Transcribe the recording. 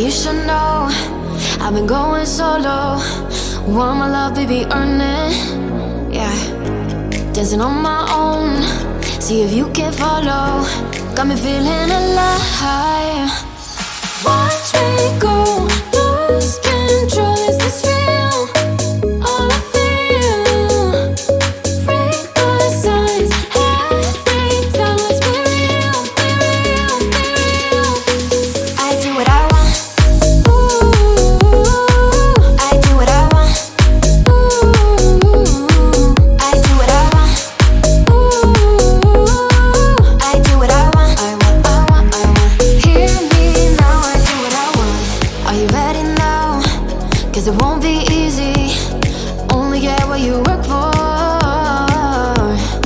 you should know I've been going solo. Want my love, baby, earn it. Yeah, dancing on my own. See if you can follow. Got me feeling alive. Watch me go, lose control. Is this real? All I feel. Break my signs every time. Let's be real, be real, be real. I do what I want. Ooh, I do what I want. Ooh, I do what I want. Ooh, I do what I want. I want, I want, I want. Hear me now, I do what I want. Are you ready now? 'Cause it won't be easy. Only get what you work for.